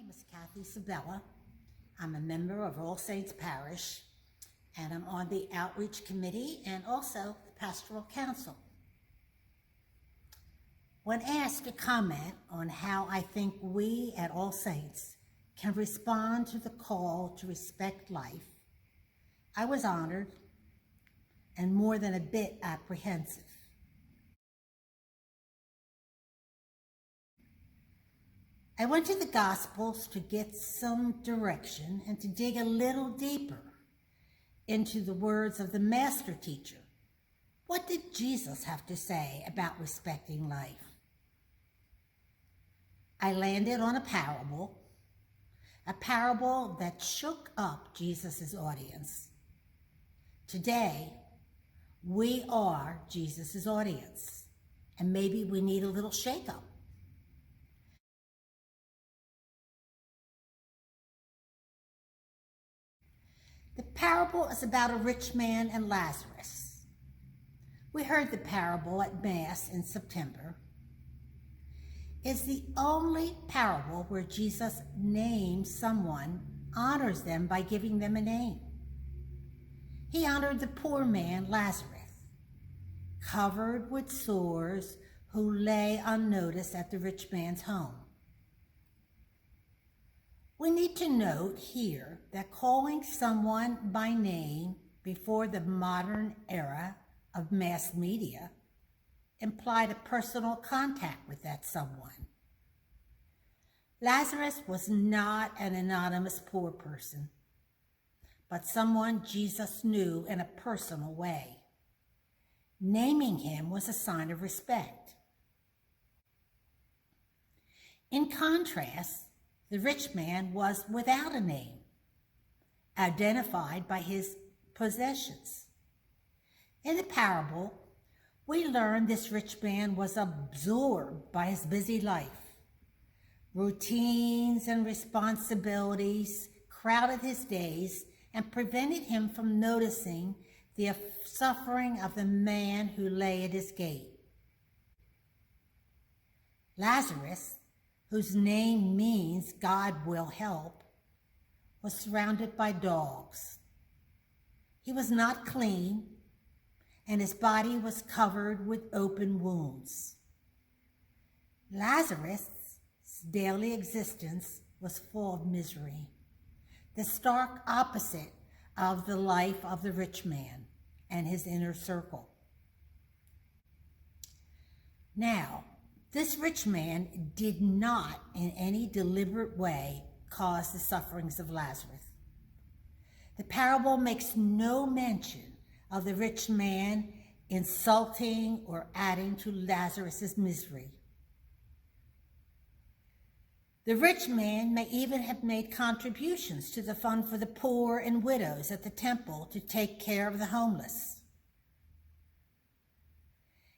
name is Sabella. I'm a member of All Saints Parish, and I'm on the Outreach Committee and also the Pastoral Council. When asked to comment on how I think we at All Saints can respond to the call to respect life, I was honored and more than a bit apprehensive. I went to the Gospels to get some direction and to dig a little deeper into the words of the Master Teacher. What did Jesus have to say about respecting life? I landed on a parable that shook up Jesus' audience. Today, we are Jesus' audience, and maybe we need a little shake-up. The parable is about a rich man and Lazarus. We heard the parable at Mass in September. It's the only parable where Jesus names someone, honors them by giving them a name. He honored the poor man, Lazarus, covered with sores, who lay unnoticed at the rich man's home. We need to note here that calling someone by name before the modern era of mass media implied a personal contact with that someone. Lazarus was not an anonymous poor person, but someone Jesus knew in a personal way. Naming him was a sign of respect. In contrast, the rich man was without a name, identified by his possessions. In the parable, we learn this rich man was absorbed by his busy life. Routines and responsibilities crowded his days and prevented him from noticing the suffering of the man who lay at his gate. Lazarus, whose name means God will help, was surrounded by dogs. He was not clean, and his body was covered with open wounds. Lazarus' daily existence was full of misery, the stark opposite of the life of the rich man and his inner circle. Now, this rich man did not in any deliberate way cause the sufferings of Lazarus. The parable makes no mention of the rich man insulting or adding to Lazarus' misery. The rich man may even have made contributions to the fund for the poor and widows at the temple to take care of the homeless.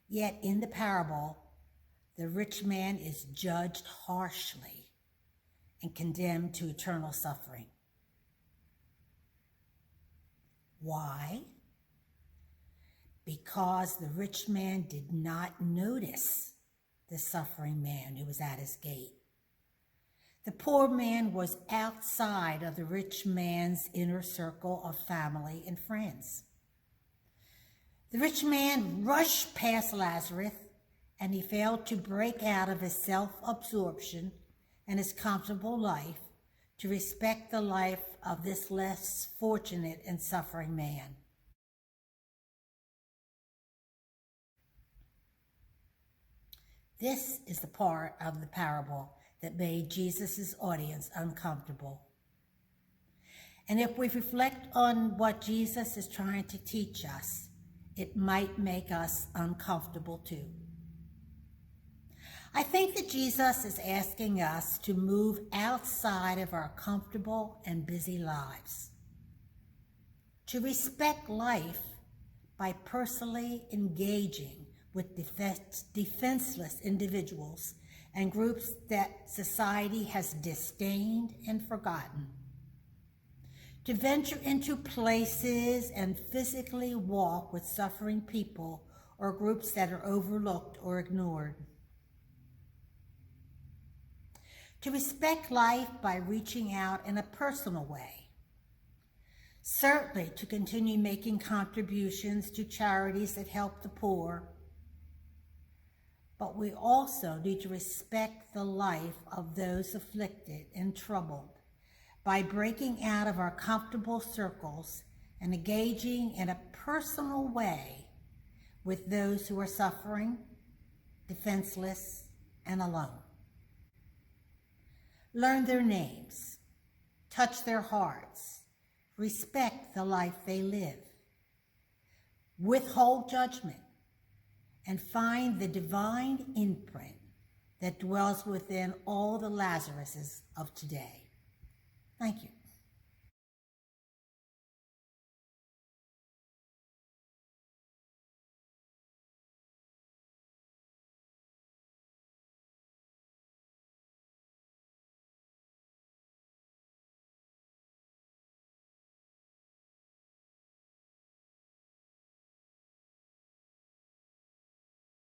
Yet in the parable, the rich man is judged harshly and condemned to eternal suffering. Why? Because the rich man did not notice the suffering man who was at his gate. The poor man was outside of the rich man's inner circle of family and friends. The rich man rushed past Lazarus, and he failed to break out of his self-absorption and his comfortable life to respect the life of this less fortunate and suffering man. This is the part of the parable that made Jesus' audience uncomfortable. And if we reflect on what Jesus is trying to teach us, it might make us uncomfortable too. I think that Jesus is asking us to move outside of our comfortable and busy lives, to respect life by personally engaging with defenseless individuals and groups that society has disdained and forgotten, to venture into places and physically walk with suffering people or groups that are overlooked or ignored, to respect life by reaching out in a personal way. Certainly to continue making contributions to charities that help the poor, but we also need to respect the life of those afflicted and troubled by breaking out of our comfortable circles and engaging in a personal way with those who are suffering, defenseless, and alone. Learn their names, touch their hearts, respect the life they live, withhold judgment, and find the divine imprint that dwells within all the Lazaruses of today. Thank you.